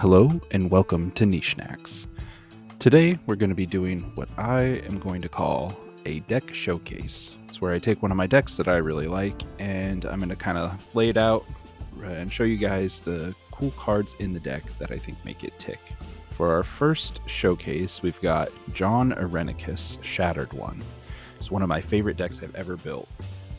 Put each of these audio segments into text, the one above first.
Hello and welcome to Niche Snacks. Today we're going to be doing what I am going to call a deck showcase. It's where I take one of my decks that I really like and I'm going to kind of lay it out and show you guys the cool cards in the deck that I think make it tick. For our first showcase, we've got Jon Irenicus Shattered One. It's one of my favorite decks I've ever built.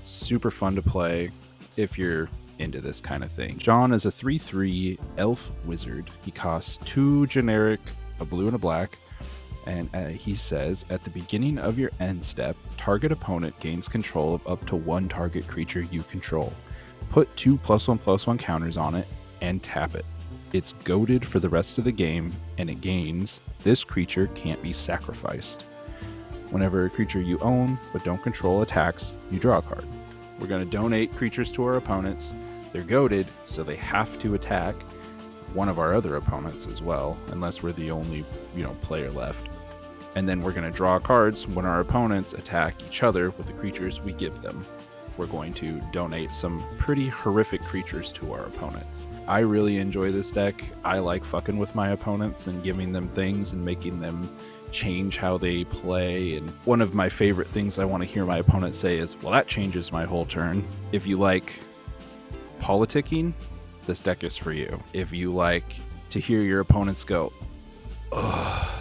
Super fun to play if you're into this kind of thing. Jon is a 3/3 elf wizard. He costs 2 generic, a blue and a black, and he says, at the beginning of your end step, target opponent gains control of up to 1 target creature you control. Put 2 +1/+1 counters on it and tap it. It's goaded for the rest of the game, and it gains, this creature can't be sacrificed. Whenever a creature you own but don't control attacks, you draw a card. We're going to donate creatures to our opponents. They're goaded, so they have to attack one of our other opponents as well, unless we're the only, player left. And then we're going to draw cards when our opponents attack each other with the creatures we give them. We're going to donate some pretty horrific creatures to our opponents. I really enjoy this deck. I like fucking with my opponents and giving them things and making them change how they play. And one of my favorite things I want to hear my opponent say is, well, that changes my whole turn. If you like politicking, this deck is for you. If you like to hear your opponents go, ugh,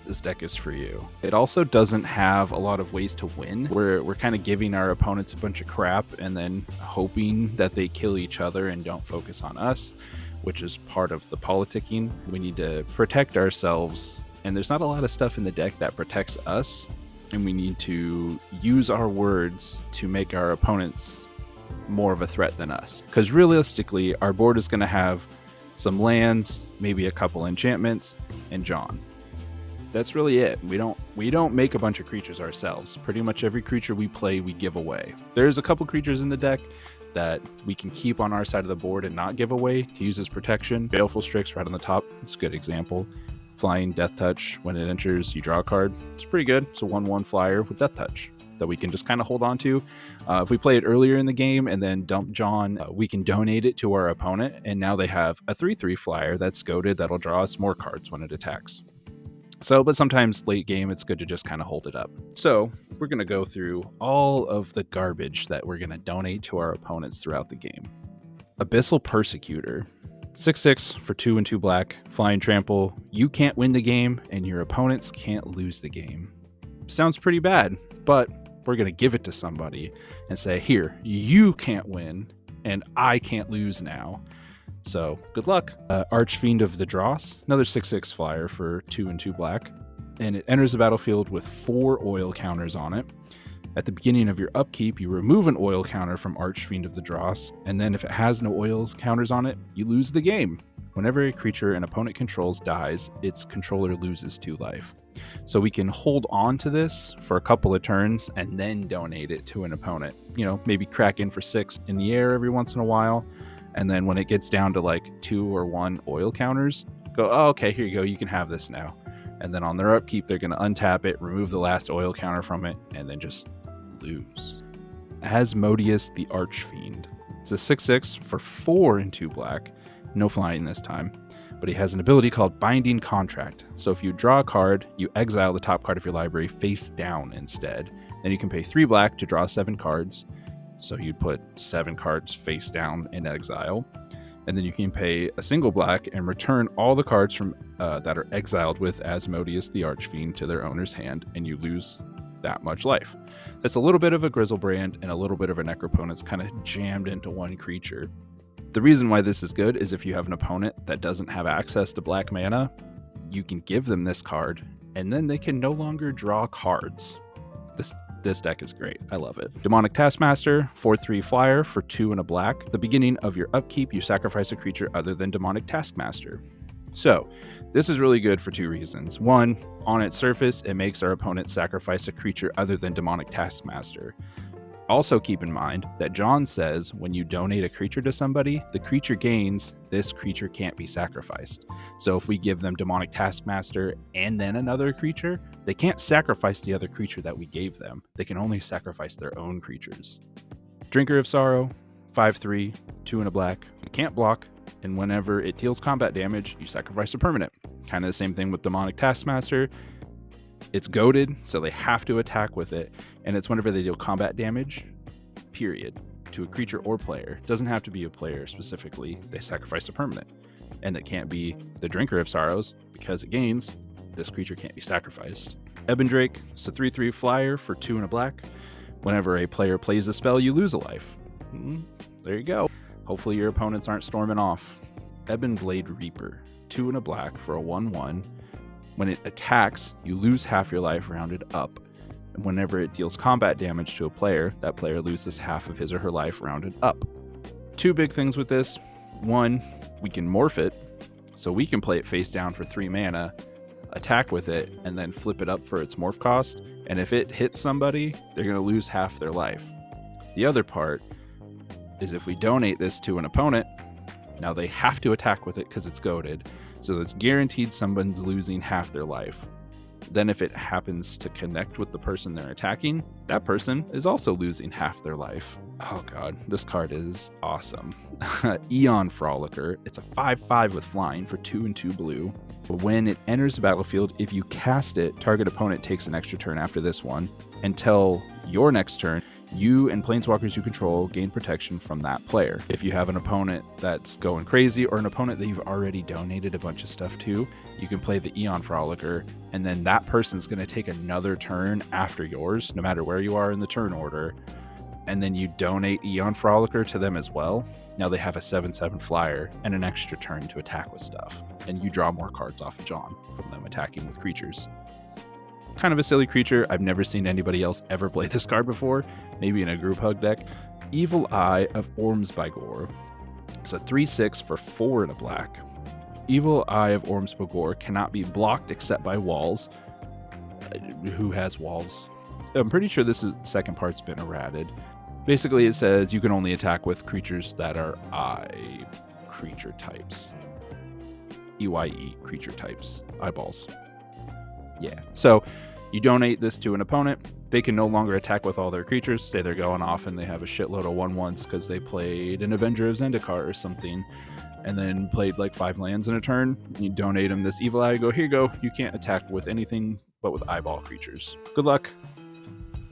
this deck is for you. It also doesn't have a lot of ways to win. We're kind of giving our opponents a bunch of crap and then hoping that they kill each other and don't focus on us, which is part of the politicking. We need to protect ourselves, and there's not a lot of stuff in the deck that protects us, and we need to use our words to make our opponents more of a threat than us. Because realistically, our board is going to have some lands, maybe a couple enchantments, and Jon. That's really it. We don't make a bunch of creatures ourselves. Pretty much every creature we play, we give away. There's a couple creatures in the deck that we can keep on our side of the board and not give away to use as protection. Baleful Strix right on the top. It's a good example. Flying Death Touch. When it enters, you draw a card. It's pretty good. It's a 1/1 flyer with Death Touch that we can just kind of hold on to. If we play it earlier in the game and then dump Jon, we can donate it to our opponent, and now they have a 3/3 flyer that's goaded that'll draw us more cards when it attacks. But sometimes late game, it's good to just kind of hold it up. So we're going to go through all of the garbage that we're going to donate to our opponents throughout the game. Abyssal Persecutor. 6/6 for 2 and 2 black. Flying Trample. You can't win the game, and your opponents can't lose the game. Sounds pretty bad, but we're going to give it to somebody and say, here, you can't win, and I can't lose now. So, good luck. Archfiend of the Dross, another 6/6 flyer for 2 and 2 black, and it enters the battlefield with 4 oil counters on it. At the beginning of your upkeep, you remove an oil counter from Archfiend of the Dross, and then if it has no oil counters on it, you lose the game. Whenever a creature an opponent controls dies, its controller loses 2 life. So we can hold on to this for a couple of turns and then donate it to an opponent. Maybe crack in for 6 in the air every once in a while. And then when it gets down to like 2 or 1 oil counters, go, oh, okay, here you go, you can have this now. And then on their upkeep, they're going to untap it, remove the last oil counter from it, and then just lose. Asmodeus the Archfiend. It's a 6/6 for 4 and 2 black. No flying this time. But he has an ability called Binding Contract. So if you draw a card, you exile the top card of your library face down instead. Then you can pay 3 black to draw 7 cards. So you'd put 7 cards face down in exile. And then you can pay a single black and return all the cards from that are exiled with Asmodeus the Archfiend to their owner's hand, and you lose that much life. That's a little bit of a Grizzlebrand and a little bit of a Necroponent's kind of jammed into one creature. The reason why this is good is if you have an opponent that doesn't have access to black mana, you can give them this card, and then they can no longer draw cards. This deck is great. I love it. Demonic Taskmaster, 4/3 flyer for 2 and a black. At the beginning of your upkeep, you sacrifice a creature other than Demonic Taskmaster. So, this is really good for 2 reasons. One, on its surface, it makes our opponent sacrifice a creature other than Demonic Taskmaster. Also keep in mind that Jon says when you donate a creature to somebody, the creature gains, this creature can't be sacrificed. So if we give them Demonic Taskmaster and then another creature, they can't sacrifice the other creature that we gave them. They can only sacrifice their own creatures. Drinker of Sorrow, 5/3, 2 and a black. Can't block, And whenever it deals combat damage, you sacrifice a permanent. Kind of the same thing with Demonic Taskmaster. It's goaded, so they have to attack with it. And it's whenever they deal combat damage, period, to a creature or player. It doesn't have to be a player specifically. They sacrifice a permanent. And it can't be the Drinker of Sorrows, because it gains, this creature can't be sacrificed. Ebon Drake, it's a 3/3 flyer for 2 and a black. Whenever a player plays the spell, you lose a life. There you go. Hopefully your opponents aren't storming off. Ebon Blade Reaper, 2 and a black for a 1/1. When it attacks, you lose half your life rounded up. And whenever it deals combat damage to a player, that player loses half of his or her life rounded up. 2 big things with this. 1, we can morph it, so we can play it face down for 3 mana, attack with it, and then flip it up for its morph cost. And if it hits somebody, they're going to lose half their life. The other part is if we donate this to an opponent, now they have to attack with it because it's goaded, so it's guaranteed someone's losing half their life. Then if it happens to connect with the person they're attacking, that person is also losing half their life. Oh god, this card is awesome. Eon Frolicker, it's a 5/5 with flying for 2 and 2 blue. When it enters the battlefield, if you cast it, target opponent takes an extra turn after this one. Until your next turn, you and planeswalkers you control gain protection from that player. If you have an opponent that's going crazy or an opponent that you've already donated a bunch of stuff to, you can play the Eon Frolicker, and then that person's going to take another turn after yours, no matter where you are in the turn order, and then you donate Eon Frolicker to them as well. Now they have a 7/7 flyer and an extra turn to attack with stuff, and you draw more cards off of Jon from them attacking with creatures. Kind of a silly creature. I've never seen anybody else ever play this card before, maybe in a group hug deck. Evil Eye of Ormsbygor. It's a 3/6 for 4 and a black. Evil Eye of Ormsbygor cannot be blocked except by walls. Who has walls? I'm pretty sure this second part's been errated. Basically, it says you can only attack with creatures that are eye creature types. EYE creature types. Eyeballs. Yeah. So you donate this to an opponent. They can no longer attack with all their creatures. Say they're going off and they have a shitload of 1/1s because they played an Avenger of Zendikar or something, and then played like 5 lands in a turn. You donate them this Evil Eye. Go, here you go. You can't attack with anything but with eyeball creatures. Good luck.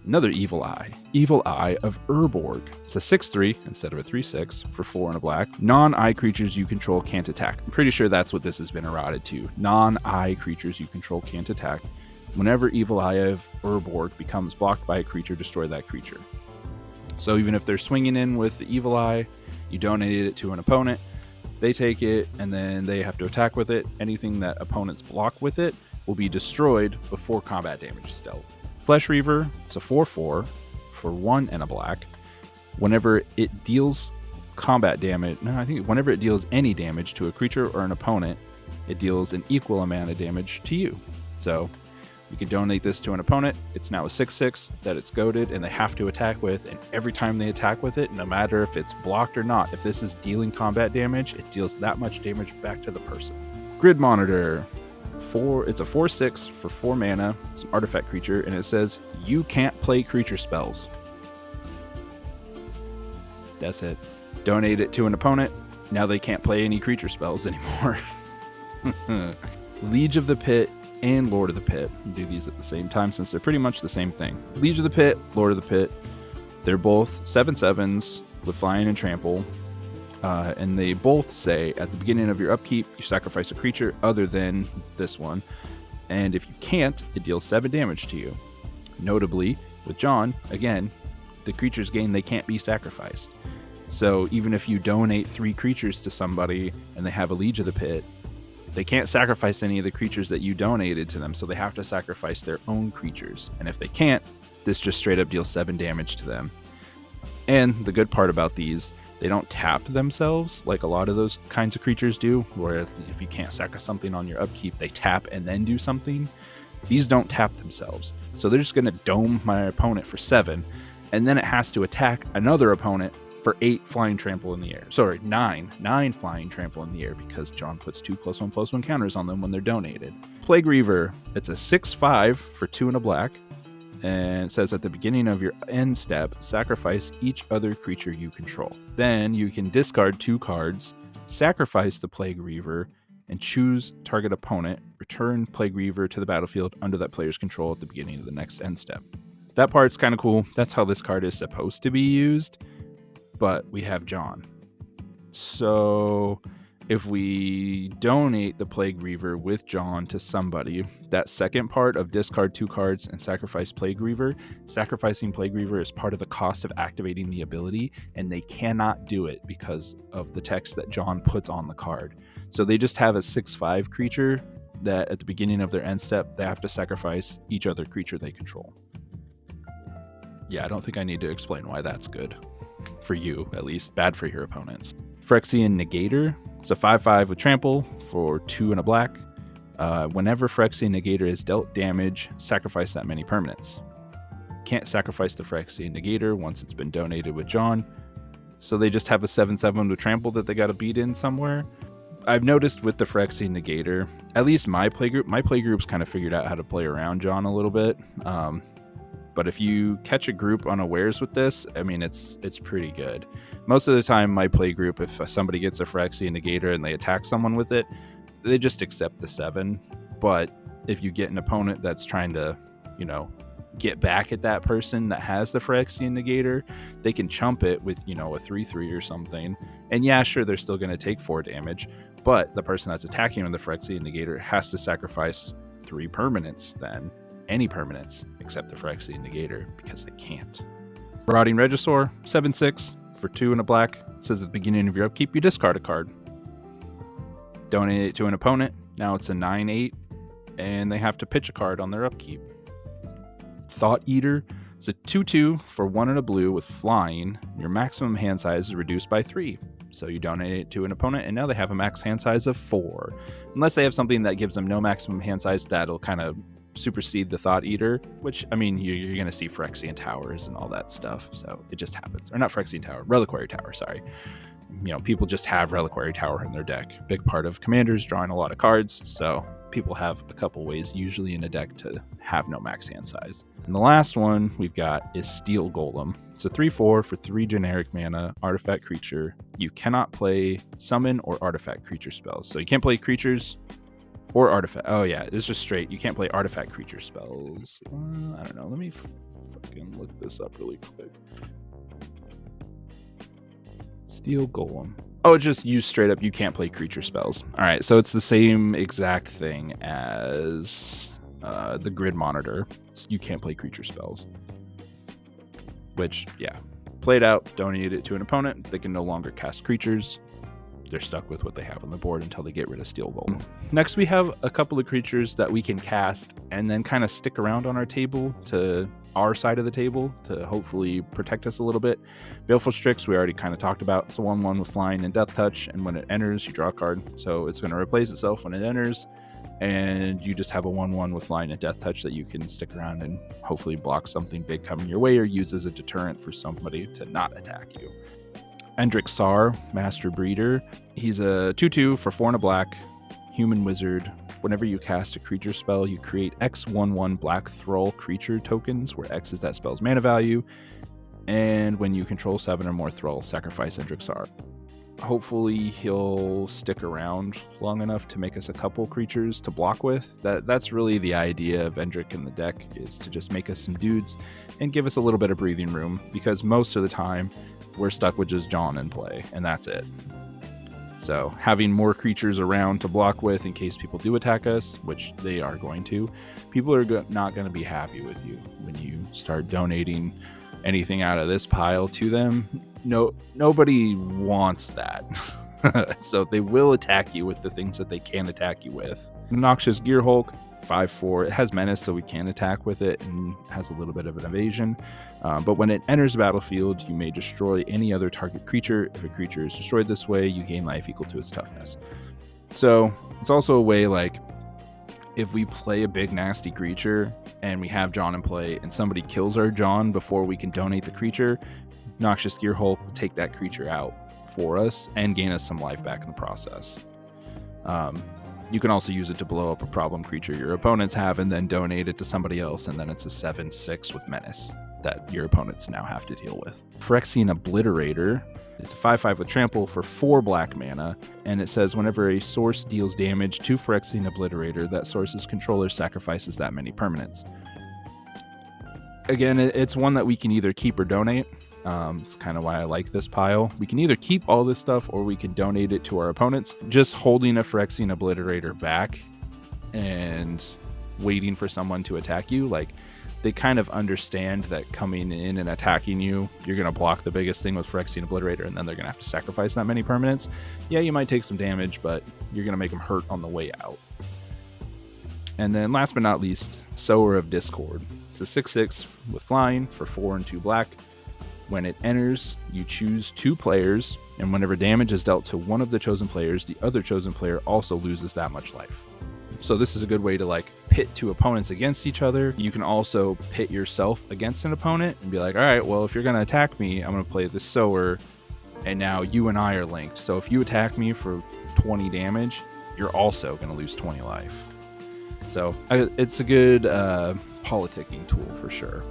Another Evil Eye. Evil Eye of Urborg. It's a 6/3 instead of a 3/6 for 4 and a black. Non-eye creatures you control can't attack. I'm pretty sure that's what this has been errated to. Non-eye creatures you control can't attack. Whenever Evil Eye of Urborg becomes blocked by a creature, destroy that creature. So even if they're swinging in with the Evil Eye, you donated it to an opponent, they take it, and then they have to attack with it. Anything that opponents block with it will be destroyed before combat damage is dealt. Flesh Reaver, it's a 4/4 for 1 and a black. Whenever it deals combat damage, whenever it deals any damage to a creature or an opponent, it deals an equal amount of damage to you. So you can donate this to an opponent. It's now a 6/6 that it's goaded and they have to attack with, and every time they attack with it, no matter if it's blocked or not, if this is dealing combat damage, it deals that much damage back to the person. Grid Monitor. It's a 4/6 for 4 mana. It's an artifact creature, and it says you can't play creature spells. That's it. Donate it to an opponent. Now they can't play any creature spells anymore. Liege of the Pit and Lord of the Pit. Do these at the same time since they're pretty much the same thing. Liege of the Pit, Lord of the Pit. They're both 7/7s with flying and trample. And they both say at the beginning of your upkeep, you sacrifice a creature other than this one. And if you can't, it deals 7 damage to you. Notably, with Jon, again, the creatures gain, they can't be sacrificed. So even if you donate 3 creatures to somebody and they have a Liege of the Pit, they can't sacrifice any of the creatures that you donated to them, so they have to sacrifice their own creatures. And if they can't, this just straight up deals 7 damage to them. And the good part about these, they don't tap themselves like a lot of those kinds of creatures do, where if you can't sacrifice something on your upkeep, they tap and then do something. These don't tap themselves. So they're just going to dome my opponent for 7, and then it has to attack another opponent for 8 flying trample in the air. Sorry, 9 flying trample in the air, because Jon puts 2+1/+1 counters on them when they're donated. Plague Reaver, it's a 6/5 for 2 and a black. And it says at the beginning of your end step, sacrifice each other creature you control. Then you can discard 2 cards, sacrifice the Plague Reaver, and choose target opponent, return Plague Reaver to the battlefield under that player's control at the beginning of the next end step. That part's kind of cool. That's how this card is supposed to be used, but we have Jon. So if we donate the Plague Reaver with Jon to somebody, that second part of discard 2 cards and sacrifice Plague Reaver, sacrificing Plague Reaver is part of the cost of activating the ability, and they cannot do it because of the text that Jon puts on the card. So they just have a 6/5 creature that at the beginning of their end step, they have to sacrifice each other creature they control. Yeah, I don't think I need to explain why that's good. For you, at least. Bad for your opponents. Phyrexian Negator. It's a 5/5 with trample for 2 and a black. Whenever Phyrexian Negator is dealt damage, sacrifice that many permanents. Can't sacrifice the Phyrexian Negator once it's been donated with Jon. So they just have a 7/7 with trample that they got to beat in somewhere. I've noticed with the Phyrexian Negator, at least my playgroup's kind of figured out how to play around Jon a little bit. But if you catch a group unawares with this, I mean, it's pretty good. Most of the time, my play group, if somebody gets a Phyrexian Negator and they attack someone with it, they just accept the 7. But if you get an opponent that's trying to, get back at that person that has the Phyrexian Negator, they can chump it with, a 3/3 or something. And yeah, sure, they're still going to take 4 damage, but the person that's attacking with the Phyrexian Negator has to sacrifice 3 permanents then. Any permanents except the Phyrexian Negator, because they can't. Marauding Regisaur, 7/6 for 2 and a black. It says at the beginning of your upkeep, you discard a card. Donate it to an opponent. Now it's a 9/8, and they have to pitch a card on their upkeep. Thought Eater. It's a 2/2 for 1 and a blue with flying. Your maximum hand size is reduced by 3. So you donate it to an opponent, and now they have a max hand size of 4. Unless they have something that gives them no maximum hand size, that'll kind of supersede the Thought Eater, which, I mean, you're going to see Phyrexian Towers and all that stuff, so it just happens. Or not Phyrexian Tower, Reliquary Tower, sorry. People just have Reliquary Tower in their deck. Big part of Commanders, drawing a lot of cards, so people have a couple ways, usually in a deck, to have no max hand size. And the last one we've got is Steel Golem. It's a 3/4 for 3 generic mana, artifact creature. You cannot play summon or artifact creature spells, so you can't play creatures or artifact. Oh yeah, it's just straight. You can't play artifact creature spells. I don't know. Let me fucking look this up really quick. Steel Golem. Oh, it's just you straight up. You can't play creature spells. All right, so it's the same exact thing as the Grid Monitor. You can't play creature spells. Which, yeah, played out. Donate it to an opponent. They can no longer cast creatures. They're stuck with what they have on the board until they get rid of Steel Golem. Next, we have a couple of creatures that we can cast and then kind of stick around on our table, to our side of the table, to hopefully protect us a little bit. Baleful Strix, we already kind of talked about. It's a 1/1 with flying and death touch, and when it enters, you draw a card. So it's going to replace itself when it enters, and you just have a 1/1 with flying and death touch that you can stick around and hopefully block something big coming your way, or use as a deterrent for somebody to not attack you. Endrick Sar, Master Breeder. He's a 2/2 for 4 and a black, human wizard. Whenever you cast a creature spell, you create X 1/1 black thrall creature tokens, where X is that spell's mana value. And when you control 7 or more thralls, sacrifice Endrick Sar. Hopefully he'll stick around long enough to make us a couple creatures to block with. That's really the idea of Endrick in the deck, is to just make us some dudes and give us a little bit of breathing room, because most of the time we're stuck with just Jon in play, and that's it. So having more creatures around to block with in case people do attack us, which they are going to, people are not going to be happy with you when you start donating anything out of this pile to them. Nobody wants that. So they will attack you with the things that they can attack you with. Noxious Gearhulk, 5/4. It has menace, so we can attack with it, and has a little bit of an evasion. But when it enters the battlefield, you may destroy any other target creature. If a creature is destroyed this way, you gain life equal to its toughness. So it's also a way, like, if we play a big nasty creature and we have Jon in play and somebody kills our Jon before we can donate the creature, Noxious Gearhulk will take that creature out for us and gain us some life back in the process. You can also use it to blow up a problem creature your opponents have and then donate it to somebody else, and then it's a 7/6 with menace. that your opponents now have to deal with. Phyrexian Obliterator. It's a 5/5 with trample for 4 black mana, and it says whenever a source deals damage to Phyrexian Obliterator, that source's controller sacrifices that many permanents. Again, it's one that we can either keep or donate. It's kind of why I like this pile. We can either keep all this stuff or we can donate it to our opponents. Just holding a Phyrexian Obliterator back and waiting for someone to attack you, like, they kind of understand that coming in and attacking you, you're going to block the biggest thing with Phyrexian Obliterator, and then they're going to have to sacrifice that many permanents. Yeah, you might take some damage, but you're going to make them hurt on the way out. And then last but not least, Sower of Discord. It's a 6/6 with flying for 4 and 2 black. When it enters, you choose 2 players, and whenever damage is dealt to one of the chosen players, the other chosen player also loses that much life. So this is a good way to like pit 2 opponents against each other. You can also pit yourself against an opponent and be like, all right, well, if you're going to attack me, I'm going to play this Sower, and now you and I are linked. So if you attack me for 20 damage, you're also going to lose 20 life. So it's a good politicking tool for sure.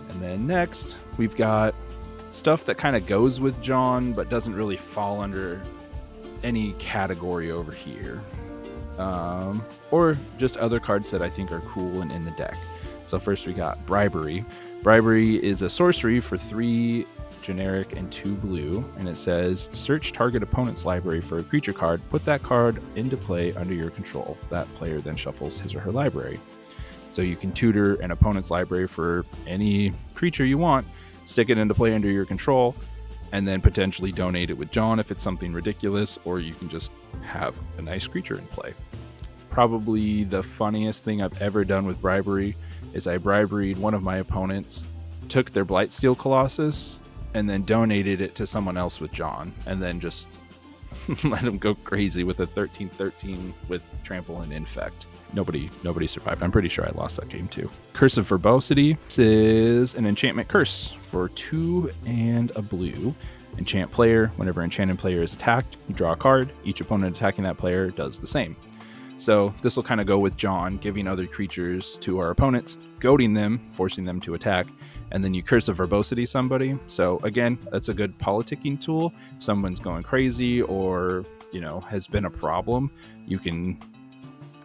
And then next, we've got stuff that kind of goes with Jon, but doesn't really fall under any category over here. Or just other cards that I think are cool and in the deck. So first we got Bribery. Bribery is a sorcery for 3 generic and 2 blue, and it says search target opponent's library for a creature card, put that card into play under your control. That player then shuffles his or her library. So you can tutor an opponent's library for any creature you want, stick it into play under your control, and then potentially donate it with Jon if it's something ridiculous, or you can just have a nice creature in play. Probably the funniest thing I've ever done with Bribery is I briberied one of my opponents, took their Blightsteel Colossus, and then donated it to someone else with Jon, and then just let him go crazy with a 13/13 with trample and infect. Nobody survived. I'm pretty sure I lost that game too. Curse of Verbosity. This is an enchantment curse for 2 and a blue. Enchant player. Whenever enchanted player is attacked, you draw a card. Each opponent attacking that player does the same. So this will kind of go with Jon, giving other creatures to our opponents, goading them, forcing them to attack, and then you Curse of Verbosity somebody. So again, that's a good politicking tool. If someone's going crazy or, has been a problem, you can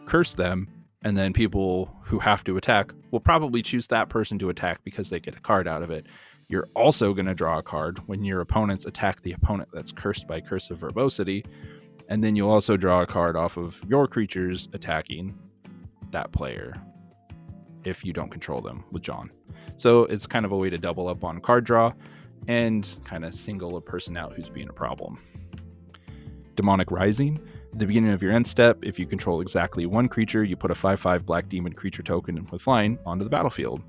curse them, and then people who have to attack will probably choose that person to attack because they get a card out of it. You're also going to draw a card when your opponents attack the opponent that's cursed by Curse of Verbosity, and then you'll also draw a card off of your creatures attacking that player if you don't control them with Jon. So it's kind of a way to double up on card draw and kind of single a person out who's being a problem. Demonic Rising. At the beginning of your end step, if you control exactly one creature, you put a 5/5 black demon creature token with flying onto the battlefield.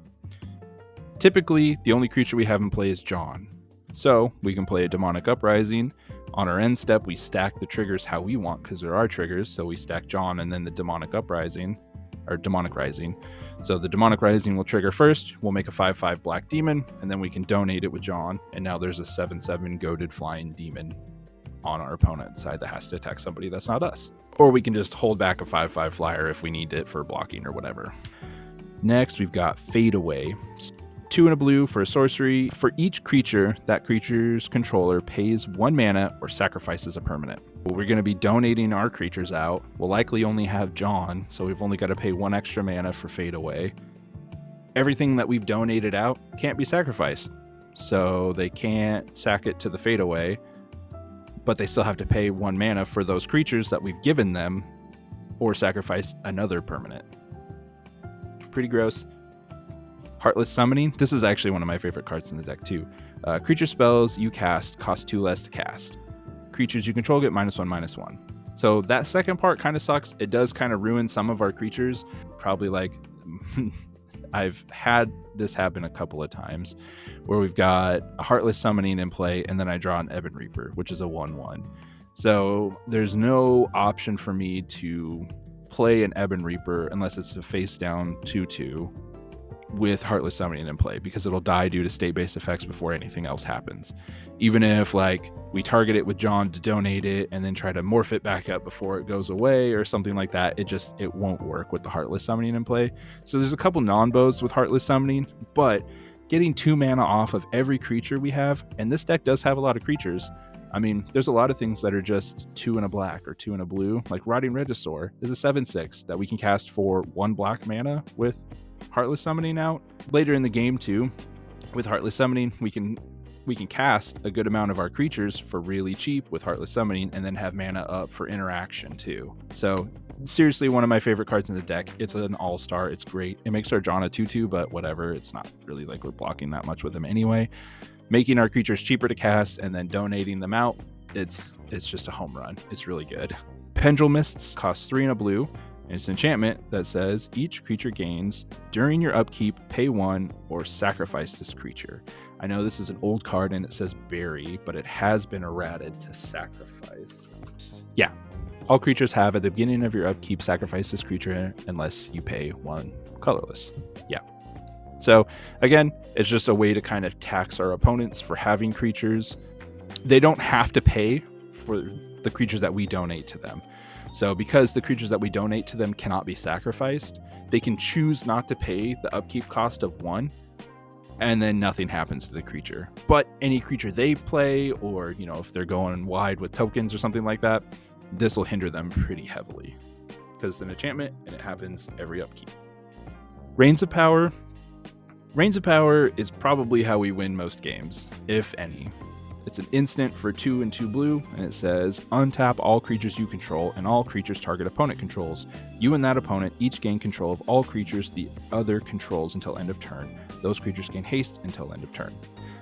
Typically, the only creature we have in play is Jon. So we can play a Demonic Uprising. On our end step, we stack the triggers how we want because there are triggers. So we stack Jon and then the Demonic Uprising, or Demonic Rising. So the Demonic Rising will trigger first. We'll make a 5/5 black demon, and then we can donate it with Jon. And now there's a 7/7 goaded flying demon on our opponent's side that has to attack somebody that's not us. Or we can just hold back a 5/5 flyer if we need it for blocking or whatever. Next, we've got Fade Away. 2 and a blue for a sorcery. For each creature, that creature's controller pays 1 mana or sacrifices a permanent. We're going to be donating our creatures out. We'll likely only have Jon, so we've only got to pay 1 extra mana for Fade Away. Everything that we've donated out can't be sacrificed, so they can't sack it to the Fade Away, but they still have to pay 1 mana for those creatures that we've given them or sacrifice another permanent. Pretty gross. Heartless Summoning. This is actually one of my favorite cards in the deck too. Creature spells you cast cost 2 less to cast. Creatures you control get -1/-1. So that second part kind of sucks. It does kind of ruin some of our creatures. Probably like I've had this happen a couple of times where we've got a Heartless Summoning in play and then I draw an Ebon Reaper, which is a 1/1. So there's no option for me to play an Ebon Reaper unless it's a face down 2/2 with Heartless Summoning in play, because it'll die due to state-based effects before anything else happens. Even if like we target it with Jon to donate it and then try to morph it back up before it goes away or something like that, it won't work with the Heartless Summoning in play. So there's a couple non-bows with Heartless Summoning, but getting 2 mana off of every creature we have, and this deck does have a lot of creatures. I mean, there's a lot of things that are just 2 and a black or 2 and a blue, like Rotting Regisaur is a 7/6 that we can cast for 1 black mana with Heartless Summoning out. Later in the game too, with Heartless Summoning, we can cast a good amount of our creatures for really cheap with Heartless Summoning and then have mana up for interaction too. So seriously, one of my favorite cards in the deck. It's an all-star. It's great. It makes our Jon a 2/2, but whatever. It's not really like we're blocking that much with him anyway. Making our creatures cheaper to cast and then donating them out, it's just a home run. It's really good. Pendulum Mists costs 3 and a blue, and it's an enchantment that says each creature gains during your upkeep, pay 1 or sacrifice this creature. I know this is an old card and it says bury, but it has been errated to sacrifice. Yeah, all creatures have at the beginning of your upkeep sacrifice this creature unless you pay 1 colorless. Yeah. So again, it's just a way to kind of tax our opponents for having creatures. They don't have to pay for the creatures that we donate to them. So because the creatures that we donate to them cannot be sacrificed, they can choose not to pay the upkeep cost of 1, and then nothing happens to the creature. But any creature they play, or if they're going wide with tokens or something like that, this will hinder them pretty heavily because it's an enchantment and it happens every upkeep. Reigns of Power. Reigns of Power is probably how we win most games, if any. It's an instant for 2 and 2 blue, and it says, untap all creatures you control and all creatures target opponent controls. You and that opponent each gain control of all creatures the other controls until end of turn. Those creatures gain haste until end of turn.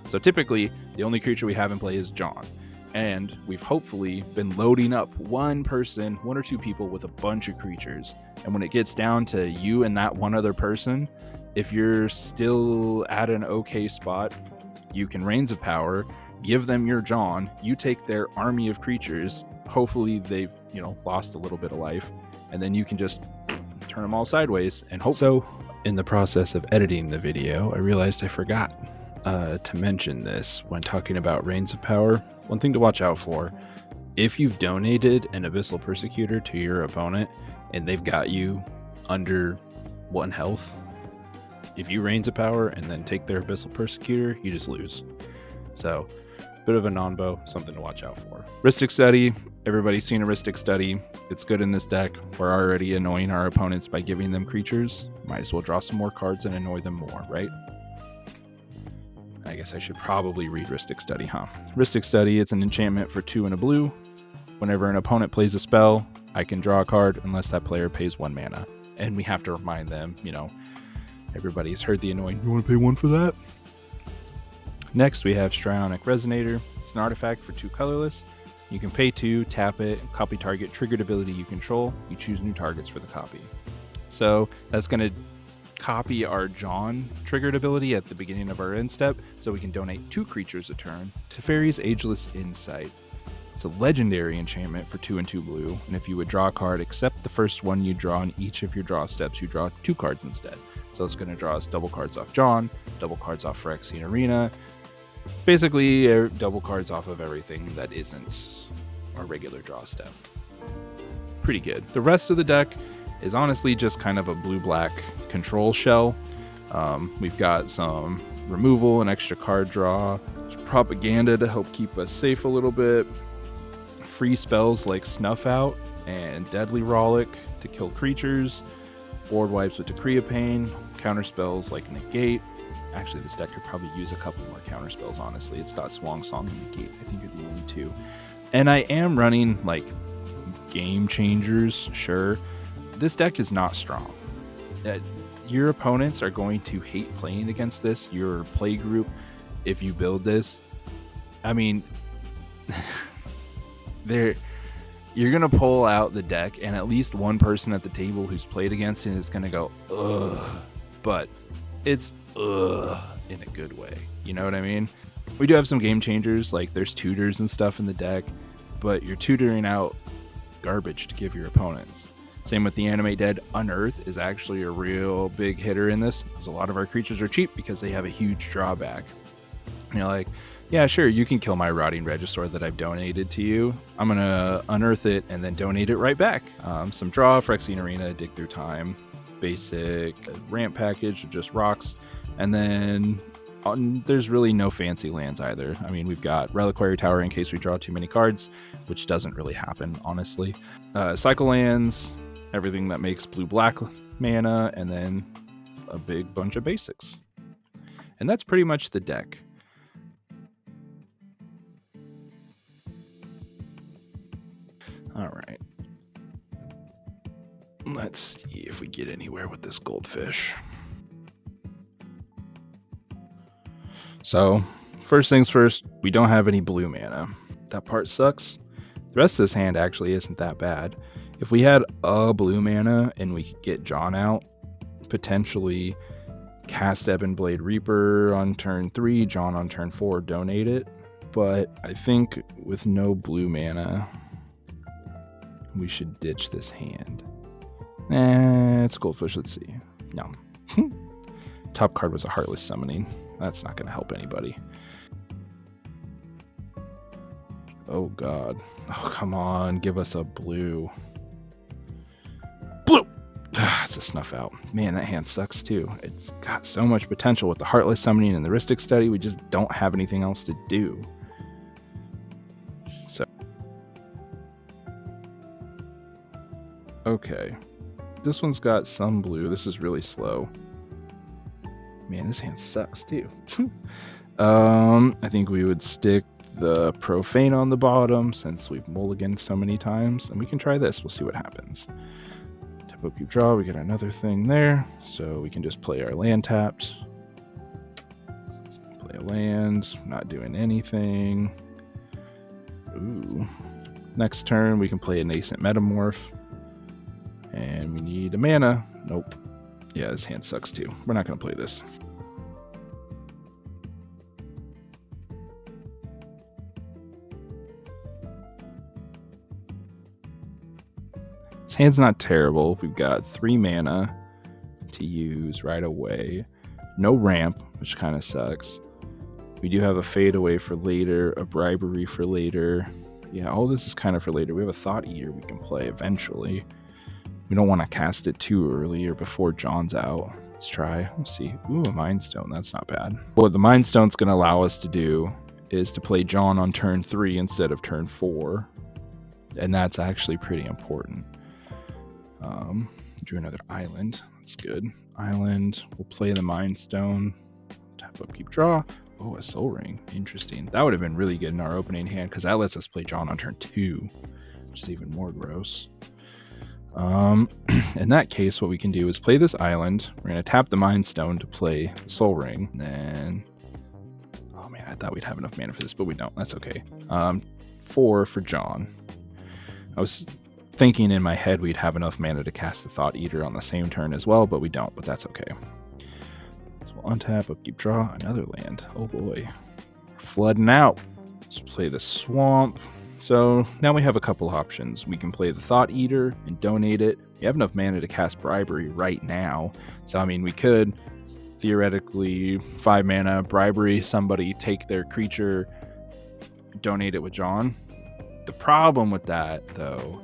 So typically, the only creature we have in play is Jon, and we've hopefully been loading up one person, 1 or 2 people with a bunch of creatures. And when it gets down to you and that one other person, if you're still at an okay spot, you can Reigns of Power, give them your Jon, you take their army of creatures, hopefully they've, lost a little bit of life, and then you can just turn them all sideways and hope. So in the process of editing the video, I realized I forgot to mention this when talking about Reigns of Power. One thing to watch out for, if you've donated an Abyssal Persecutor to your opponent and they've got you under 1 health, if you Reigns of Power and then take their Abyssal Persecutor, you just lose. So, bit of a non-bow, something to watch out for. Rhystic Study, everybody's seen a Rhystic Study. It's good in this deck. We're already annoying our opponents by giving them creatures. Might as well draw some more cards and annoy them more, right? I guess I should probably read Rhystic Study, huh? Rhystic Study, it's an enchantment for 2 and a blue. Whenever an opponent plays a spell, I can draw a card unless that player pays 1 mana. And we have to remind them, everybody's heard the annoying, you want to pay 1 for that? Next, we have Strionic Resonator. It's an artifact for 2 colorless. You can pay 2, tap it, copy target triggered ability you control. You choose new targets for the copy. So that's going to copy our Jon triggered ability at the beginning of our end step, so we can donate 2 creatures a turn. Teferi's Ageless Insight. It's a legendary enchantment for 2 and 2 blue, and if you would draw a card except the first one you draw in each of your draw steps, you draw 2 cards instead. So it's going to draw us double cards off Jon, double cards off Phyrexian Arena, basically double cards off of everything that isn't our regular draw step. Pretty good. The rest of the deck is honestly just kind of a blue-black control shell. We've got some removal and extra card draw, propaganda to help keep us safe a little bit, free spells like Snuff Out and Deadly Rollick to kill creatures, board wipes with Decree of Pain, counter spells like Negate. Actually, this deck could probably use a couple more counter spells, honestly. It's got Swan Song and Negate. I think are the only 2. And I am running, Game Changers, sure. This deck is not strong. Your opponents are going to hate playing against this. Your play group, if you build this, I mean, you're going to pull out the deck, and at least one person at the table who's played against it is going to go, ugh. But it's ugh in a good way. You know what I mean? We do have some game changers, like there's tutors and stuff in the deck, but you're tutoring out garbage to give your opponents. Same with the Animate Dead. Unearth is actually a real big hitter in this, because a lot of our creatures are cheap because they have a huge drawback. And you're like, yeah, sure, you can kill my Rotting Regisaur that I've donated to you. I'm going to unearth it and then donate it right back. Some draw, Phyrexian Arena, Dig Through Time, basic ramp package of just rocks, and then there's really no fancy lands either. I mean, we've got Reliquary Tower in case we draw too many cards, which doesn't really happen, honestly. Cycle lands, everything that makes blue-black mana, and then a big bunch of basics. And that's pretty much the deck. All right. Let's see if we get anywhere with this goldfish. So, first things first, we don't have any blue mana. That part sucks. The rest of this hand actually isn't that bad. If we had a blue mana and we could get Jon out, potentially cast Ebon Blade Reaper on turn 3, Jon on turn 4, donate it. But I think with no blue mana, we should ditch this hand. It's Goldfish, let's see. No. Top card was a Heartless Summoning. That's not going to help anybody. Oh god. Oh, come on, give us a blue. Blue! It's a snuff out. Man, that hand sucks too. It's got so much potential with the Heartless Summoning and the Rhystic Study. We just don't have anything else to do. So. Okay. This one's got some blue. This is really slow. Man, this hand sucks too. I think we would stick the Profane on the bottom since we've mulliganed so many times. And we can try this. We'll see what happens. Tap up, keep draw. We get another thing there. So we can just play our land tapped. Play a land. Not doing anything. Ooh. Next turn, we can play a Nascent Metamorph. And we need a mana. Nope. Yeah, this hand sucks too. We're not going to play this. This hand's not terrible. We've got 3 mana to use right away. No ramp, which kind of sucks. We do have a Fade Away for later, a Bribery for later. Yeah, all this is kind of for later. We have a Thought Eater we can play eventually. We don't want to cast it too early or before Jon's out. Let's try. Let's see. Ooh, a Mind Stone. That's not bad. What the Mind Stone's going to allow us to do is to play Jon on turn 3 instead of turn 4. And that's actually pretty important. Drew another island. That's good. Island. We'll play the Mind Stone. Tap up, keep draw. Oh, a Soul Ring. Interesting. That would have been really good in our opening hand because that lets us play Jon on turn 2, which is even more gross. In that case, what we can do is play this island. We're going to tap the Mind Stone to play the Soul Ring. And then, oh man, I thought we'd have enough mana for this, but we don't. That's okay. 4 for Jon. I was thinking in my head we'd have enough mana to cast the Thought Eater on the same turn as well, but we don't, but that's okay. So we'll untap, upkeep, draw, another land. Oh boy. We're flooding out. Let's play the Swamp. So now we have a couple options. We can play the Thought Eater and donate it. We have enough mana to cast Bribery right now. So, I mean, we could theoretically 5 mana, Bribery, somebody take their creature, donate it with Jon. The problem with that, though,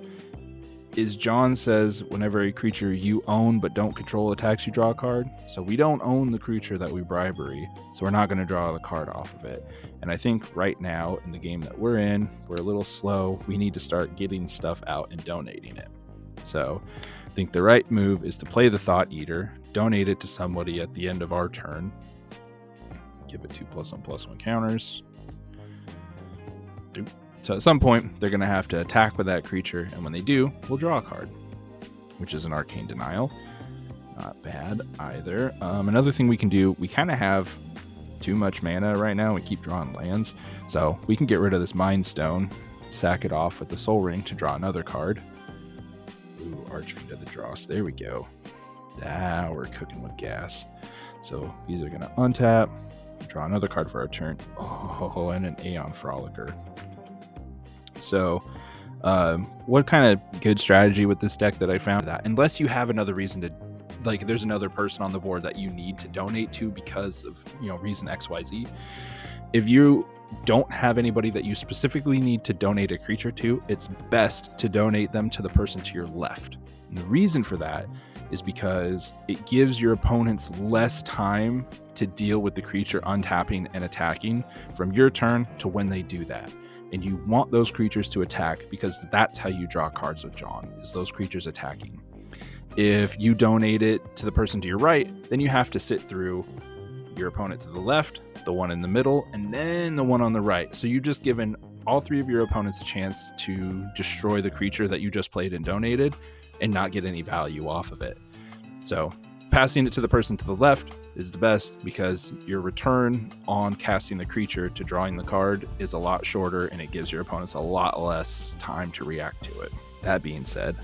is Jon says whenever a creature you own but don't control attacks, you draw a card. So we don't own the creature that we Bribery, so we're not going to draw the card off of it. And I think right now in the game that we're in, we're a little slow. We need to start getting stuff out and donating it. So I think the right move is to play the Thought Eater, donate it to somebody at the end of our turn, give it 2+1/+1 counters. So at some point, they're going to have to attack with that creature, and when they do, we'll draw a card, which is an Arcane Denial. Not bad either. Another thing we can do, we kind of have too much mana right now. We keep drawing lands, so we can get rid of this Mind Stone, sack it off with the Soul Ring to draw another card. Ooh, Archfiend of the Dross. There we go. Now we're cooking with gas. So these are going to untap, draw another card for our turn. Oh, and an Aeon Frolicker. So what kind of good strategy with this deck that I found, that unless you have another reason to, like, there's another person on the board that you need to donate to because of, reason XYZ. If you don't have anybody that you specifically need to donate a creature to, it's best to donate them to the person to your left. And the reason for that is because it gives your opponents less time to deal with the creature untapping and attacking from your turn to when they do that. And you want those creatures to attack because that's how you draw cards with Jon, is those creatures attacking. If you donate it to the person to your right, then you have to sit through your opponent to the left, the one in the middle, and then the one on the right. So you've just given all three of your opponents a chance to destroy the creature that you just played and donated and not get any value off of it. So passing it to the person to the left is the best because your return on casting the creature to drawing the card is a lot shorter and it gives your opponents a lot less time to react to it. That being said,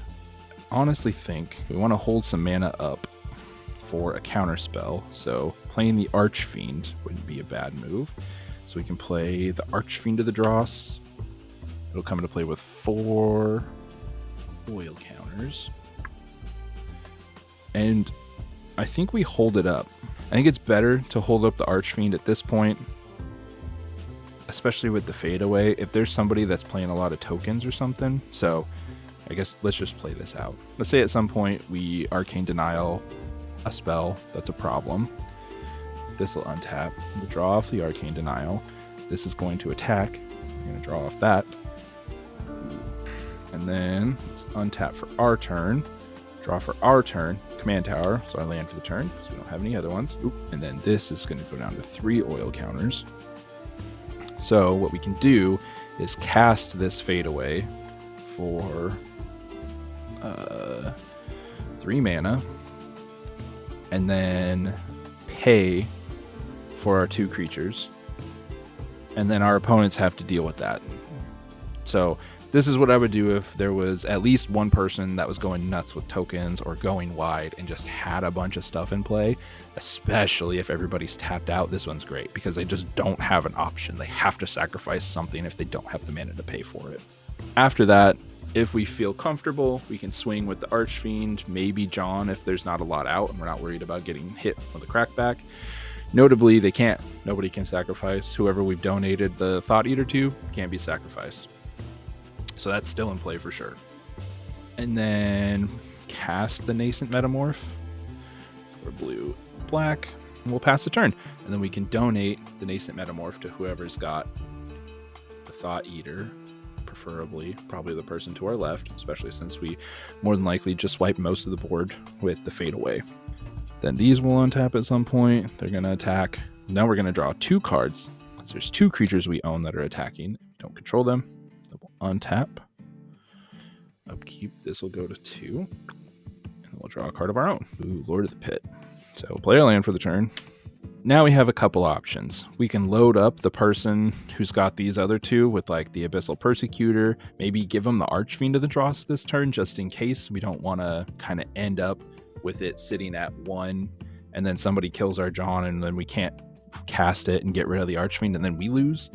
I honestly think we want to hold some mana up for a counter spell. So playing the Archfiend wouldn't be a bad move. So we can play the Archfiend of the Dross. It'll come into play with 4 oil counters. And I think we hold it up. I think it's better to hold up the Archfiend at this point, especially with the fadeaway, if there's somebody that's playing a lot of tokens or something. So I guess let's just play this out. Let's say at some point we Arcane Denial a spell that's a problem. This will untap. We'll draw off the Arcane Denial. This is going to attack. I'm going to draw off that. And then let's untap for our turn. Draw for our turn. Command Tower. So I land for the turn because we don't have any other ones. Oop. And then this is going to go down to 3 oil counters. So what we can do is cast this fadeaway for 3 mana. And then pay for our 2 creatures, and then our opponents have to deal with that. So this is what I would do if there was at least one person that was going nuts with tokens or going wide and just had a bunch of stuff in play, especially if everybody's tapped out. This one's great because they just don't have an option. They have to sacrifice something if they don't have the mana to pay for it. After that, if we feel comfortable, we can swing with the Archfiend, maybe Jon if there's not a lot out and we're not worried about getting hit with a crackback. Notably, nobody can sacrifice. Whoever we've donated the Thought Eater to can't be sacrificed. So that's still in play for sure. And then cast the Nascent Metamorph for blue, black, and we'll pass the turn. And then we can donate the Nascent Metamorph to whoever's got the Thought Eater, probably the person to our left, especially since we more than likely just wipe most of the board with the fadeaway. Then these will untap at some point. They're going to attack. Now we're going to draw 2 cards because there's 2 creatures we own that are attacking. We don't control them. Then we'll untap. Upkeep. This will go to 2. And we'll draw a card of our own. Ooh, Lord of the Pit. So we'll play our land for the turn. Now we have a couple options. We can load up the person who's got these other 2 with like the Abyssal Persecutor. Maybe give them the Archfiend of the Dross this turn just in case. We don't want to kind of end up with it sitting at 1 and then somebody kills our Jon and then we can't cast it and get rid of the Archfiend and then we lose.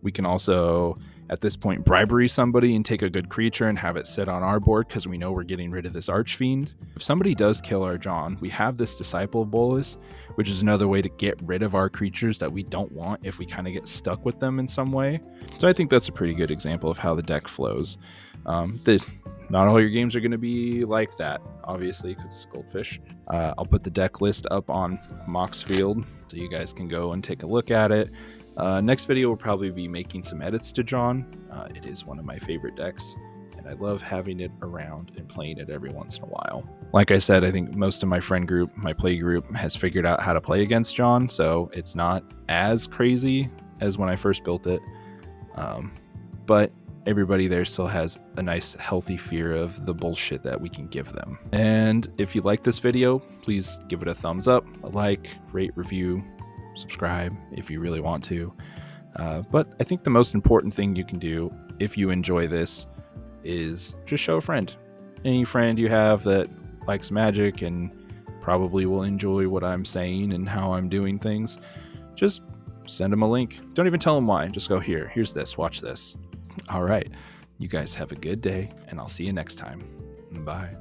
We can also at this point bribery somebody and take a good creature and have it sit on our board because we know we're getting rid of this Archfiend. If somebody does kill our Jon, we have this Disciple Bolus, which is another way to get rid of our creatures that we don't want if we kind of get stuck with them in some way. So I think that's a pretty good example of how the deck flows. Not all your games are going to be like that, obviously, because it's Goldfish. I'll put the deck list up on Moxfield so you guys can go and take a look at it. Next video will probably be making some edits to Jon. It is one of my favorite decks, and I love having it around and playing it every once in a while. Like I said, I think most of my friend group, my play group, has figured out how to play against Jon, so it's not as crazy as when I first built it. But everybody there still has a nice healthy fear of the bullshit that we can give them. And if you like this video, please give it a thumbs up, a like, rate, review, subscribe if you really want to. But I think the most important thing you can do if you enjoy this is just show a friend. Any friend you have that likes Magic and probably will enjoy what I'm saying and how I'm doing things, just send them a link. Don't even tell them why. Just go, here's this, watch this. All right. You guys have a good day, and I'll see you next time. Bye.